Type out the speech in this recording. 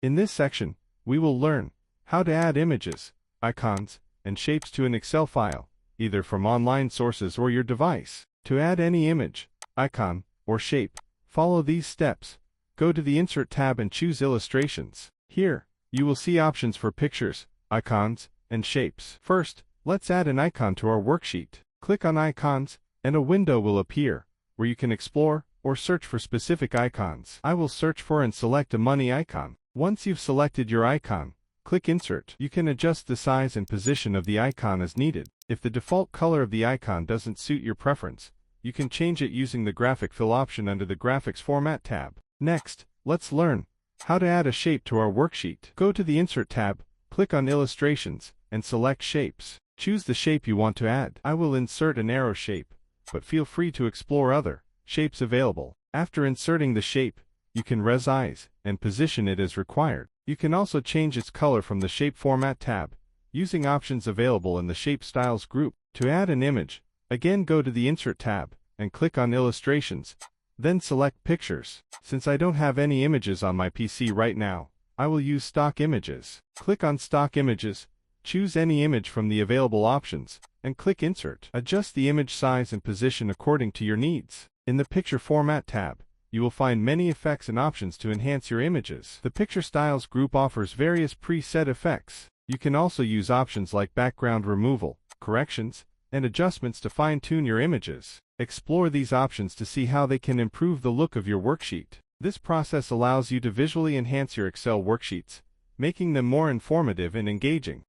In this section, we will learn how to add images, icons, and shapes to an Excel file, either from online sources or your device. To add any image, icon, or shape, follow these steps. Go to the Insert tab and choose Illustrations. Here, you will see options for pictures, icons, and shapes. First, let's add an icon to our worksheet. Click on Icons, and a window will appear, where you can explore or search for specific icons. I will search for and select a money icon. Once you've selected your icon, click Insert. You can adjust the size and position of the icon as needed. If the default color of the icon doesn't suit your preference, you can change it using the Graphic Fill option under the Graphics Format tab. Next, let's learn how to add a shape to our worksheet. Go to the Insert tab, click on Illustrations, and select Shapes. Choose the shape you want to add. I will insert an arrow shape, but feel free to explore other shapes available. After inserting the shape, you can resize and position it as required. You can also change its color from the Shape Format tab, using options available in the Shape Styles group. To add an image, again go to the Insert tab, and click on Illustrations, then select Pictures. Since I don't have any images on my PC right now, I will use Stock Images. Click on Stock Images, choose any image from the available options, and click Insert. Adjust the image size and position according to your needs. In the Picture Format tab, you will find many effects and options to enhance your images. The Picture Styles group offers various preset effects. You can also use options like background removal, corrections, and adjustments to fine-tune your images. Explore these options to see how they can improve the look of your worksheet. This process allows you to visually enhance your Excel worksheets, making them more informative and engaging.